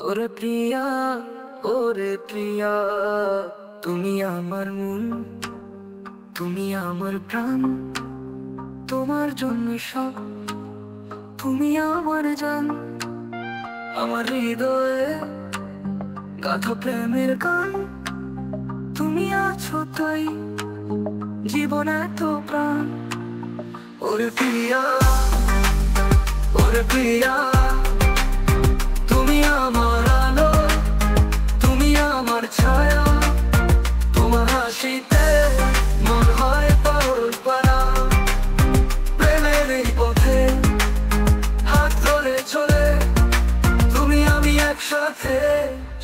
ওরে প্রিয়া, ওরে প্রিয়া, তুমি আমার মন, তুমি আমার প্রাণ, তোমার জন্য সব, তুমি আমার জান। আমার হৃদয়ে গাথা প্রেমের গান, তুমি আছো তাই জীবন এত প্রাণ। ওরে প্রিয়া, ওরে প্রিয়া, তুমি আমার আলো, তুমি আমার ছায়া, তোমার হাসিতে মন হয় পাগল পারা। প্রেমের এই পথে হাত ধরে চলে, তুমি আমি একসাথে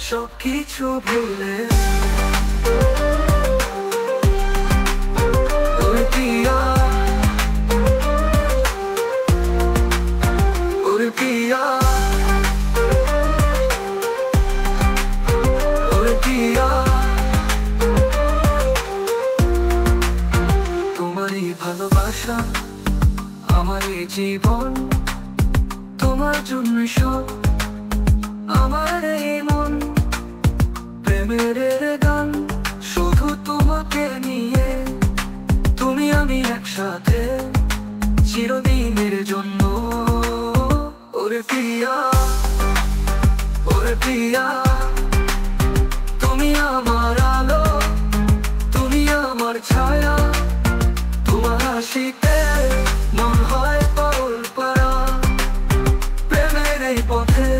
সবকিছু ভুলে। ওরে প্রিয়া, ওরে প্রিয়া, ওরে প্রিয়া, তোমার এই ভালোবাসা আমার এই জীবন, তোমার জন্য সব আমার এই মন। প্রেমের গান শুধু তোমাকে নিয়ে, তুমি আমি একসাথে চিরদিনের জন্য। ওরে প্রিয়া, ওরে প্রিয়া, তুমি আমার আলো, তুমি আমার ছায়া, তোমার হাসিতে মন হয় পাগল পারা। প্রেমের এই পথে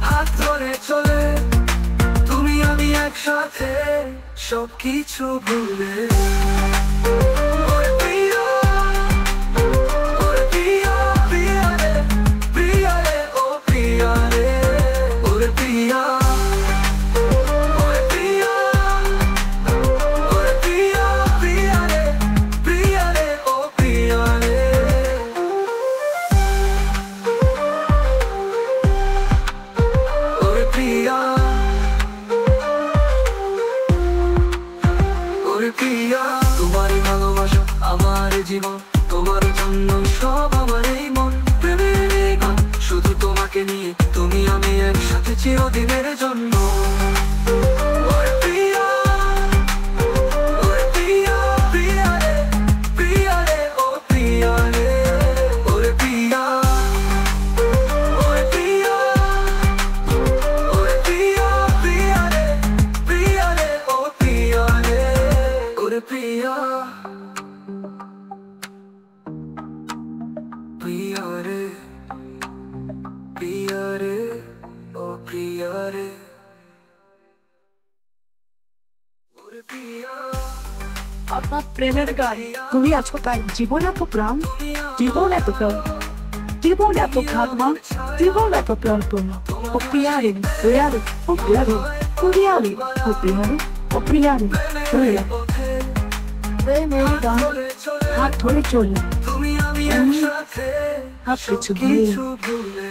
হাত ধরে চলে, তুমি আমি একসাথে সবকিছু ভুলে। ওরে প্রিয়া, ওরে প্রিয়া, প্রিয়া রে, প্রিয়া রে, ও প্রিয়া রে। ওরে প্রিয়া, ওরে প্রিয়া, ওরে প্রিয়া, প্রিয়া রে, প্রিয়া রে, ও প্রিয়া রে। ওরে প্রিয়া, ওরে প্রিয়া, তোমার ভালোবাসা আমার জীবন, তোমার জন্য সব আমার এই মন। প্রেমের এই গান শুধু তোমাকে নিয়ে, তুমি আমি একসাথে চিরদিনের জন্য। ওরে প্রিয়া, ওরে প্রিয়া, প্রিয়া রে, প্রিয়া রে, ও প্রিয়া রে। ওরে প্রিয়া, ওরে প্রিয়া, ওরে প্রিয়া, প্রিয়া রে, প্রিয়া রে, ও প্রিয়া রে। ওরে প্রিয়া, প্রিয়া রে, প্রিয়া রে, ও প্রিয়া রে। ওরে প্রিয়া, আপনার প্রেমের গান তুমি আছো তাই জীবন এত প্রাণ, জীবন এত প্রাণ, জীবন এত প্রাণ মা, জীবন এত প্রাণ তোমার। ও প্রিয়া রে, প্রিয়া রে, ও প্রিয়া রে, প্রিয়া রে, ও প্রিয়া রে, ও প্রিয়া রে, প্রিয়া। প্রেমের গান হাত ধরে চলে, তুমি আমি একসাথে হাত পিছু সবকিছু ভুলে।